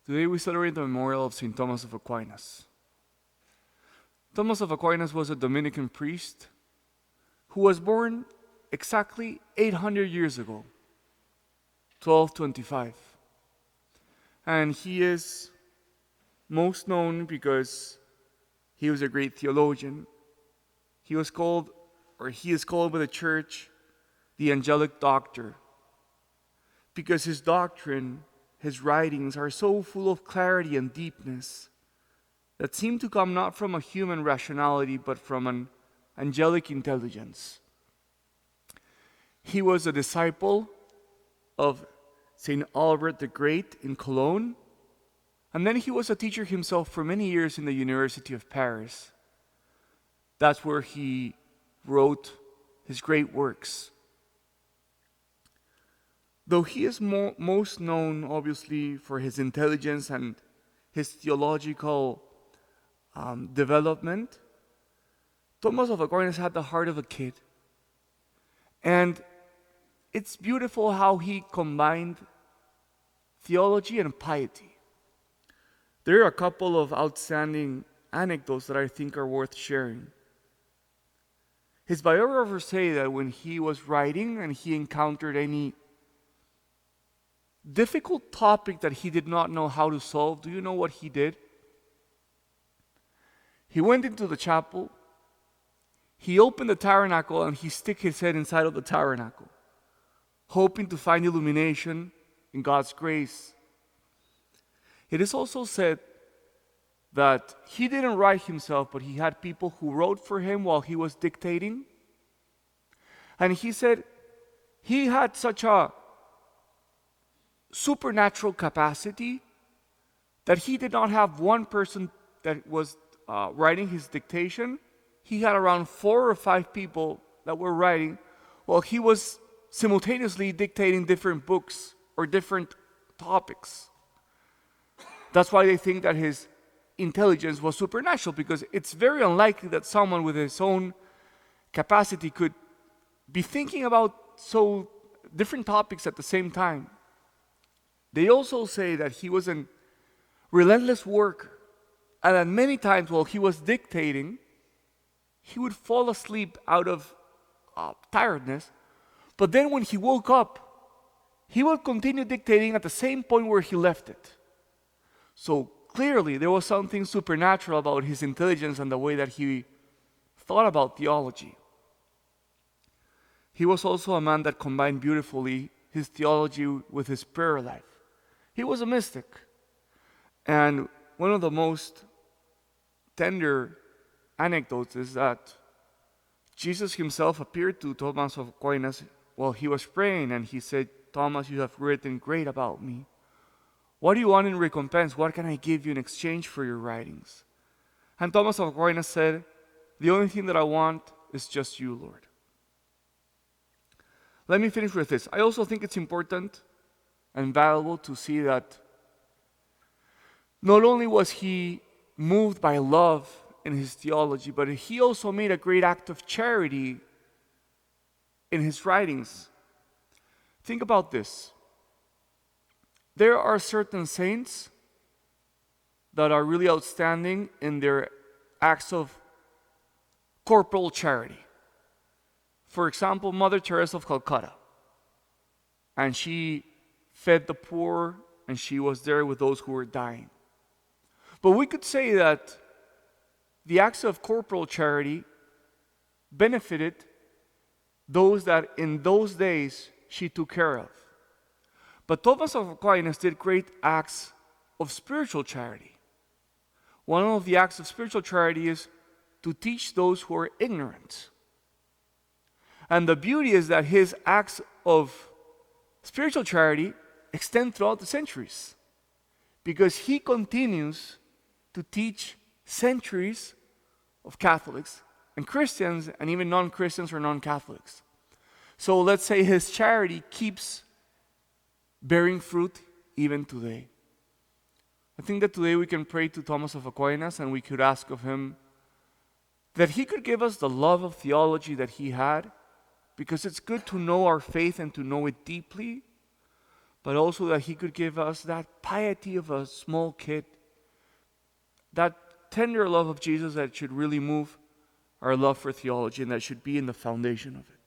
Today we celebrate the memorial of St. Thomas of Aquinas. Thomas of Aquinas was a Dominican priest who was born exactly 800 years ago, 1225. And he is most known because he was a great theologian. He is called by the church the Angelic Doctor, because his doctrine, his writings are so full of clarity and deepness that seem to come not from a human rationality but from an angelic intelligence. He was a disciple of St. Albert the Great in Cologne, and then he was a teacher himself for many years in the University of Paris. That's where he wrote his great works. Though he is most known, obviously, for his intelligence and his theological development, Thomas of Aquinas had the heart of a kid. And it's beautiful how he combined theology and piety. There are a couple of outstanding anecdotes that I think are worth sharing. His biographers say that when he was writing and he encountered any difficult topic that he did not know how to solve, do you know what he did? He went into the chapel, he opened the tabernacle, and he stuck his head inside of the tabernacle, hoping to find illumination in God's grace. It is also said that he didn't write himself, but he had people who wrote for him while he was dictating. And he said he had such a supernatural capacity that he did not have one person that was writing his dictation. He had around 4 or 5 people that were writing while he was simultaneously dictating different books or different topics. That's why they think that his intelligence was supernatural, because it's very unlikely that someone with his own capacity could be thinking about so different topics at the same time. They also say that he was a relentless worker, and that many times while he was dictating, he would fall asleep out of tiredness, but then when he woke up, he would continue dictating at the same point where he left it. So clearly there was something supernatural about his intelligence and the way that he thought about theology. He was also a man that combined beautifully his theology with his prayer life. He was a mystic. And one of the most tender anecdotes is that Jesus himself appeared to Thomas of Aquinas while he was praying, and he said, "Thomas, you have written great about me. What do you want in recompense? What can I give you in exchange for your writings?" And Thomas of Aquinas said, "The only thing that I want is just you, Lord." Let me finish with this. I also think it's important and valuable to see that not only was he moved by love in his theology, but he also made a great act of charity in his writings. Think about this. There are certain saints that are really outstanding in their acts of corporal charity. For example, Mother Teresa of Calcutta. And she fed the poor, and she was there with those who were dying. But we could say that the acts of corporal charity benefited those that in those days she took care of. But Thomas of Aquinas did great acts of spiritual charity. One of the acts of spiritual charity is to teach those who are ignorant. And the beauty is that his acts of spiritual charity extend throughout the centuries, because he continues to teach centuries of Catholics and Christians and even non-Christians or non-Catholics. So let's say his charity keeps bearing fruit even today. I think that today we can pray to Thomas of Aquinas, and we could ask of him that he could give us the love of theology that he had, because it's good to know our faith and to know it deeply. but also that he could give us that piety of a small kid, that tender love of Jesus that should really move our love for theology and that should be in the foundation of it.